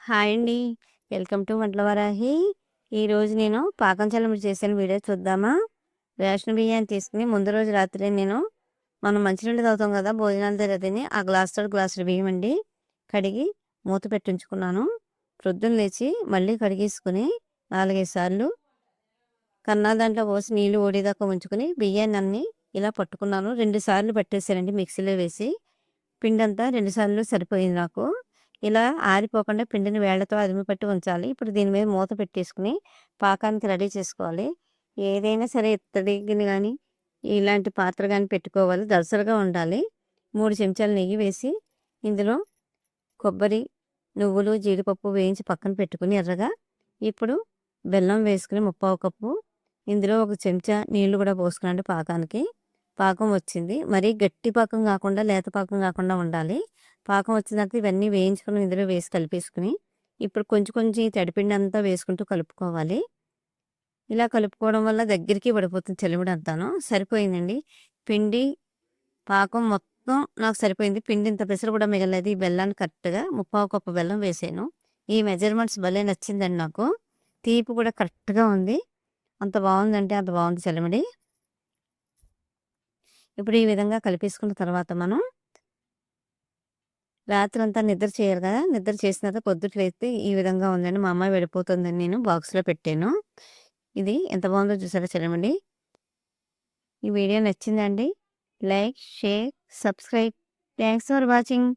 Hi అండి. Welcome to వంటల వరాహి. ఈరోజు నేను పాకం చల్లమిడి చేసిన వీడియో చూద్దామా? రేషన్ బియ్యాన్ని తీసుకుని ముందు రోజు రాత్రి మనం మంచినీళ్ళు తాగుతాం కదా! భోజనాల దగ్గర తిని ఆ గ్లాసుతోటి గ్లాసుడు బియ్యం అండి కడిగి మూత పెట్టి ఉంచుకున్నాను. ప్రొద్దున లేచి మళ్ళీ కడిగేసుకొని 4, 5 సార్లు కన్నా దాంట్లో పోసి నీళ్లు ఓడేదాకా ఉంచుకొని బియ్యాన్నన్ని ఇలా పట్టుకున్నాను. 2 సార్లు పట్టేసానండి మిక్సీలో వేసి. పిండంతా 2 సార్లు సరిపోయింది నాకు. ఇలా ఆరిపోకుండా పిండిని వేళ్ళతో అదిమి పట్టి ఉంచాలి. ఇప్పుడు దీని మీద మూత పెట్టేసుకొని పాకానికి రెడీ చేసుకోవాలి. ఏదైనా సరే ఇత్తడి గిన్నె గానీ, ఇలాంటి పాత్ర గానీ పెట్టుకోవాలి. దళసరిగా ఉండాలి. 3 చెంచాలు నెయ్యి వేసి ఇందులో కొబ్బరి, నువ్వులు, జీడిపప్పు వేయించి పక్కన పెట్టుకొని ఎర్రగా, ఇప్పుడు బెల్లం వేసుకొని ముప్పావు కప్పు, ఇందులో ఒక చెంచా నీళ్లు కూడా పోసుకున్నానండి పాకానికి. పాకం వచ్చింది. మరీ గట్టి పాకం కాకుండా, లేత పాకం కాకుండా ఉండాలి. పాకం వచ్చిన తర్వాత ఇవన్నీ వేయించుకొని ఇందులో వేసి కలిపేసుకుని, ఇప్పుడు కొంచెం కొంచెం ఈ తడిపిండి అంతా వేసుకుంటూ కలుపుకోవాలి. ఇలా కలుపుకోవడం వల్ల దగ్గరికి పడిపోతుంది చలివిడంతాను. సరిపోయిందండి. పిండి, పాకం మొత్తం నాకు సరిపోయింది. పిండి ఇంత పెసరు కూడా మిగలలేదు. ఈ బెల్లాన్ని కరెక్ట్‌గా ముప్పావు కప్పు బెల్లం వేసాను. ఈ మెజర్‌మెంట్స్ భలే నచ్చిందండి నాకు. తీపి కూడా కరెక్ట్‌గా ఉంది. అంత బావుందంటే అంత బావుంది చలివిడి. ఇప్పుడు ఈ విధంగా కలిపేసుకున్న తర్వాత మనం రాత్రంతా నిద్ర చేయాలి కదా! నిద్ర చేసిన తర్వాత పొద్దుట లేస్తే ఈ విధంగా ఉందండి. మా అమ్మాయి వెళ్ళిపోతుందని నేను బాక్స్‌లో పెట్టాను. ఇది ఎంత బావుందో చూసారా చలివిడి. ఈ వీడియో నచ్చిందా అండి? Like, share, subscribe. Thanks for watching.